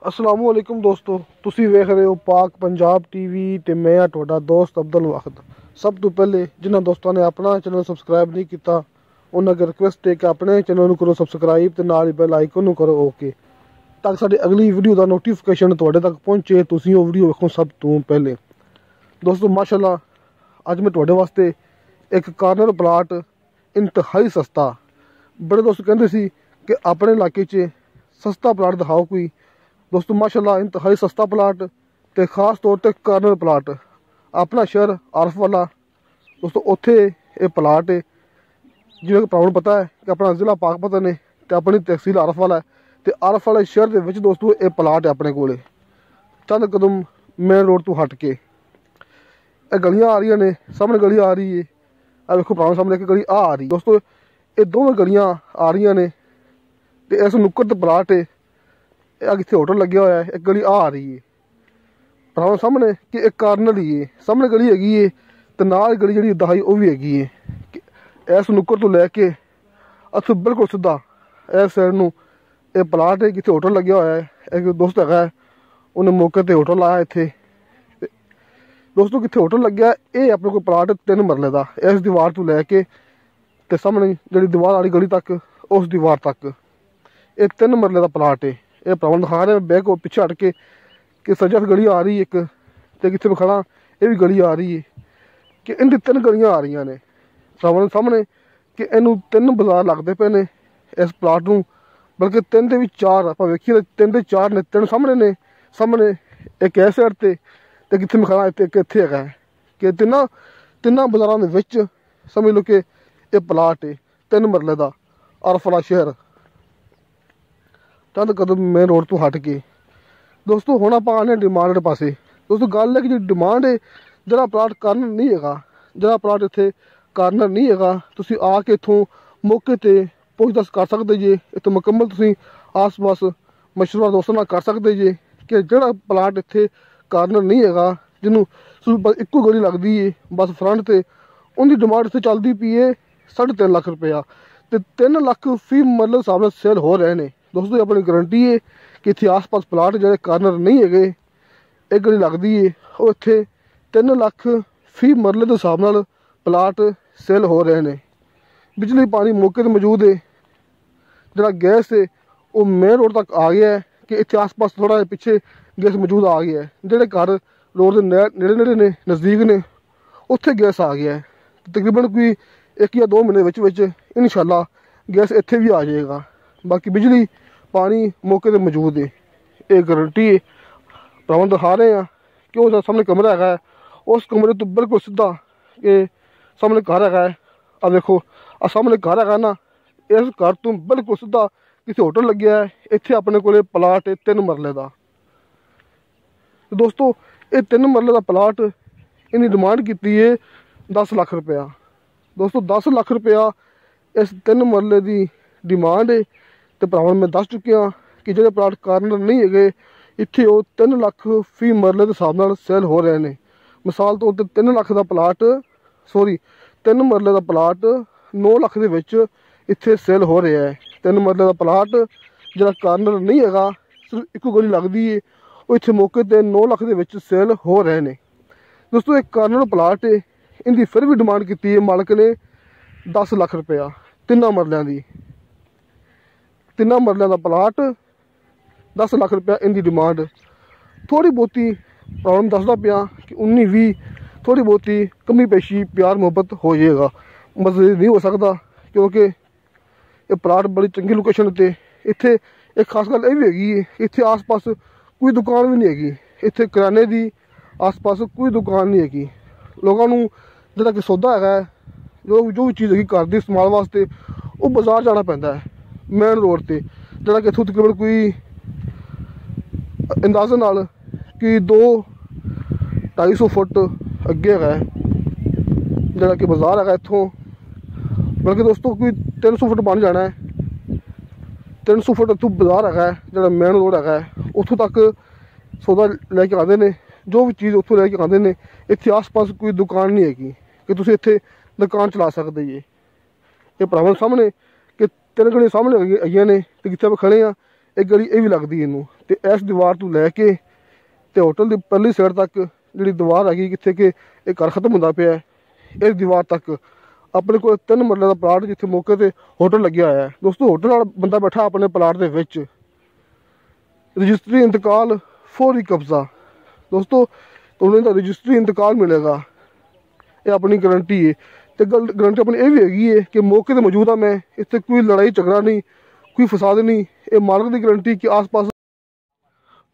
अस्सलाम वालेकुम दोस्तों, तुसी वेख रहे हो पाक पंजाब टीवी ते मैं हाँ तुहाडा दोस्त अब्दुल वाहिद। सब तो पहले जिन्होंने दोस्तों ने अपना चैनल सबसक्राइब नहीं किया उन्होंने अगर रिक्वेस्ट है कि अपने चैनल करो सबसक्राइब तो नाल बेल आइकन करो ओके, ताकि साडी अगली वीडियो का नोटिफिकेशन तुहाडे तक पहुंचे, तुसी वो वीडियो वेखो सब तो पहले। दोस्तों माशाल्लाह अज मैं तुहाडे वास्ते एक कार्नर प्लाट इंतहाई सस्ता, बड़े दोस्त कहते सी कि अपने इलाके च सस्ता प्लाट दिखाओ कोई। दोस्तों माशाल्लाह इंतहाई सस्ता प्लाट ते खास तौर पर कार्नर प्लाट अपना शहर आरफ वाला। दोस्तों उत्थे ये प्लाट है जिवें भरावां पता है कि अपना जिला पाकपतन है तो अपनी तहसील आरफ वाला है तो आरफ वाले शहर के विच दोस्तों ये प्लाट है अपने कोले चंद कदम मेन रोड तो हट के। गलियां आ रही ने, सामने गली आ रही है, आ देखो भरावां सामने एक गली आ रही। दोस्तों ये दोवें गलियां आ रही ने तो इस नुक्कड़ ते प्लाट है, इतने होटल लगे हुआ है, एक गली आ रही है भरावां सामने कि एक कार्नर ही है, सामने गली हैगी है तो नाल गली जी दहाई वह भी हैगी है। इस नुक्कड़ तो लैके अस बिल्कुल सीधा इस साइड नूं ये प्लाट है जिथे होटल लगे हुआ है। एक दोस्त है उन्हें मौके पर होटल लाया इतने। दोस्तों कितने होटल लग्या ये अपने को प्लाट 3 मरले का, इस दीवार तो लैके तो सामने जी दीवार वाली गली तक उस दीवार तक ये 3 मरले का प्लाट है। ये भरावां दिखा रहे बैक को पिछे हट के कि सज्जा गली आ रही है एक तो कितने खड़ा ये भी गली आ रही है कि इनकी 3 गलियां आ रही ने भरावां सामने कि इनू 3 बाजार लगते पे ने इस प्लाट नूं, बल्कि 3 के भी 4 आप वेखिए 3 के 4 ने, 3 सामने ने, सामने एक इस साइड ते कितने खड़ा एक इत्थे है कि तिन्ना बाजारों के विच समझ लो कि यह प्लाट है 3 मरले का आरफ वाला शहर चंद कदम मेन रोड तो हट के। दोस्तों हुण आपां आने डिमांड पासे। दोस्तों गल है कि जी डिमांड है जरा प्लाट कार्नर नहीं है, जरा प्लाट इत्थे कार्नर नहीं है, तुसीं आके इत्थों मौके ते पुछदस कर सकते जे, इत्थों मुकम्मल तुसीं आस पास मशवरा दोस्तों नाल कर सकते जे कि जिहड़ा प्लाट इत्थे कार्नर नहीं है जिन्हों इक्को गली लगती है बस फ्रंट ते उनकी डिमांड इत्थे चलती पई है 3.5 लाख रुपया तो 3 लाख फी मरले हिसाब नाल सेल हो रहे हैं। दोस्तों अपनी गारंटी है कि इतने आस पास प्लाट जो कार्नर नहीं है एक गली लगती है वो इतने 3 लाख फी मरले के हिसाब नाल प्लाट सेल हो रहे हैं। बिजली पानी मौके पर मौजूद है, जरा गैस है वो मेन रोड तक आ गया है कि इतने आस पास थोड़ा पिछे गैस मौजूद आ गया है। जोड़े घर रोड के नेड़े नेड़े ने नज़दीक ने उत्थे गैस आ गया है, तकरीबन कोई 1 या 2 महीने इंशाल्लाह गैस इत्थे भी आ जाएगा। बाकी बिजली पानी मौके पर मौजूद है, ये गारंटी है। भरावां दिखा रहे हैं कि वो सामने कमरा है उस कमरे तो बिल्कुल सीधा ये सामने घर है। अब देखो आ सामने घर है ना, इस घर तो बिल्कुल सीधा किसी होटल लगे है, इत्थे अपने को प्लाट है 3 मरले का। तो दोस्तों ये 3 मरले का प्लाट इन्हें डिमांड की है 10 लाख रुपया। दोस्तों 10 लाख रुपया इस 3 मरले की डिमांड है तो भरावां मैं दस चुकिया कि जो प्लाट कार्नर नहीं है इत्थे वो 3 लाख फी मरले के हिसाब नाल सेल हो रहे हैं। मिसाल तौर पर 3 लाख का प्लाट 3 मरले का प्लाट 9 लाख के विच इत्थे सेल हो रहा है। 3 मरले का प्लाट जो कार्नर नहीं है सिर्फ एक गली लगती है वो इतने मौके पर 9 लाख के विच सेल हो रहे हैं। दोस्तों एक कार्नर प्लाट है इनकी फिर भी डिमांड की है मालक ने 10 लाख रुपया 3 मरलों की। 3 मरलों का प्लाट 10 लाख रुपया इनकी डिमांड। थोड़ी बहुती प्रॉब्लम दसदा पिया कि 19-20 थोड़ी बहुती कमी पेशी प्यार मुहब्बत हो जाएगा, मसले नहीं हो सकता क्योंकि ये प्लाट बड़ी चंगी लोकेशन पर। इत्थे एक खास गल यह भी हैगी इत्थे आस पास कोई दुकान भी नहीं हैगी, इत्थे किराने की आस पास कोई दुकान नहीं हैगी। लोगों को जिहड़ा कि सौदा है जो भी चीज़ हैगी घर की इस्तेमाल वास्ते वो बाजार जाना पैंदा है मेन रोड पर, जिहड़ा कि इत्थों तकरीबन कोई अंदाजे नाल कि 200-250 फुट अगे है जिहड़ा कि बाजार है इत्थों, बल्कि दोस्तों कोई 300 फुट बन जाना है। 300 फुट इतों बाजार है जो मेन रोड है उतों तक सौदा लैके आते हैं, जो भी चीज़ उतों लैके आते हैं। इतने आस पास कोई दुकान नहीं हैगी कि तुम इतने दुकान चला सकते जी। ये भरावां सामने कि 3 गलियां सामने आई ने तो कितने खड़े हाँ एक गली ये भी लगती इनू। तो इस दीवार तो लैके तो होटल की परली साइड तक जी दीवार हैगी कितने कि एक घर खत्म होंदा पिया इस दीवार तक अपने को 3 मरले का प्लाट जिथे मौके पर होटल लग्या होया है। दोस्तों होटल वाला बंदा बैठा अपने प्लाट के विच, रजिस्ट्री इंतकाल फौरी कब्जा। दोस्तों तो उन्हें रजिस्ट्री इंतकाल मिलेगा, ये अपनी गारंटी है। तो गारंटी अपनी ये भी हैगी है कि मौके पर मौजूद हाँ मैं, इतने कोई लड़ाई झगड़ा नहीं, कोई फसाद नहीं। ये मालिक की गारंटी कि आस पास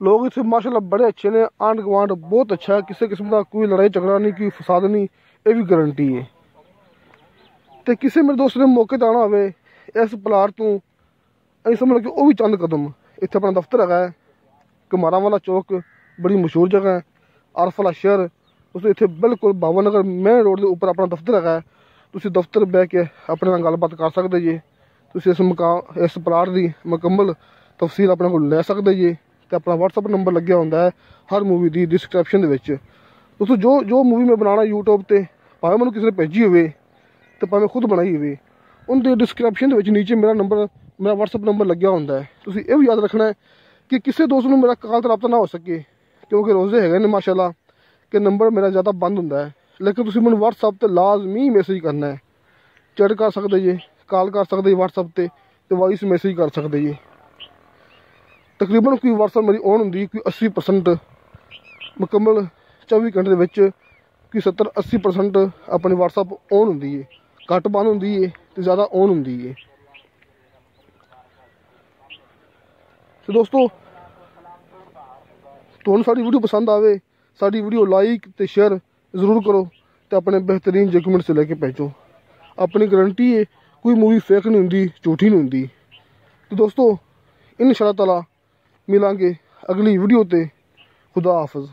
लोग इतने माशाल्लाह बड़े अच्छे ने, आंढ गुआंढ बहुत अच्छा है, किसी किस्म का कोई लड़ाई झगड़ा नहीं, कोई फसाद नहीं, ये भी गारंटी है। तो किसी मेरे दोस्त ने मौके पर आना हो इस प्लाट तो अं समझ लो कि वह भी चंद कदम इतने अपना दफ्तर है कमारा वाला चौक, बड़ी मशहूर जगह है, आरफ वाला शहर। दोस्तों इतने बिल्कुल बाबा नगर मेन रोड के उपर अपना दफ्तर है, तुम दफ्तर बह के अपने नाल गलबात कर सकते जी। तुम इस प्लाट की मुकम्मल तफसील अपने को लै सकते जी। तो अपना WhatsApp नंबर लग्या होंदा है हर मूवी की डिस्क्रिप्शन के। दोस्तों जो मूवी मैं बनाना यूट्यूब पर भावें मैं किसी ने भेजी हो तो भावें खुद बनाई हो, उनके डिस्क्रिप्शन के नीचे मेरा नंबर, मेरा WhatsApp नंबर लग्या होंदा है। तुसीं ये भी याद रखना है कि किसी दोस्त को मेरा कॉल रब्ता ना हो सके, क्योंकि रोज़े है ने माशाल्लाह कि नंबर मेरा ज़्यादा बंद होंदा है। लेकिन तुसीं मैनूं WhatsApp पर लाजमी मैसेज करना है, चैट कर सकते जी, कॉल कर सकते जी WhatsApp पर, तो वॉइस मैसेज कर सकते जी। तकरीबन कोई WhatsApp मेरी ऑन होंदी कोई 80% मुकम्मल 24 घंटे के विच, कोई 70-80% अपनी WhatsApp ऑन होंदी है, घट बंद होंदी है तो ज़्यादा ऑन होंदी है। तो दोस्तों तुहानूं साडी वीडियो पसंद आवे, साडी वीडियो लाइक तो शेयर जरूर करो, तो अपने बेहतरीन डॉक्यूमेंट से लेके भेजो। अपनी गारंटी है, कोई मूवी फेक नहीं होंदी, झूठी नहीं होंदी। तो दोस्तों इंशाअल्लाह ताला मिलांगे अगली वीडियो ते। खुदा हाफिज़।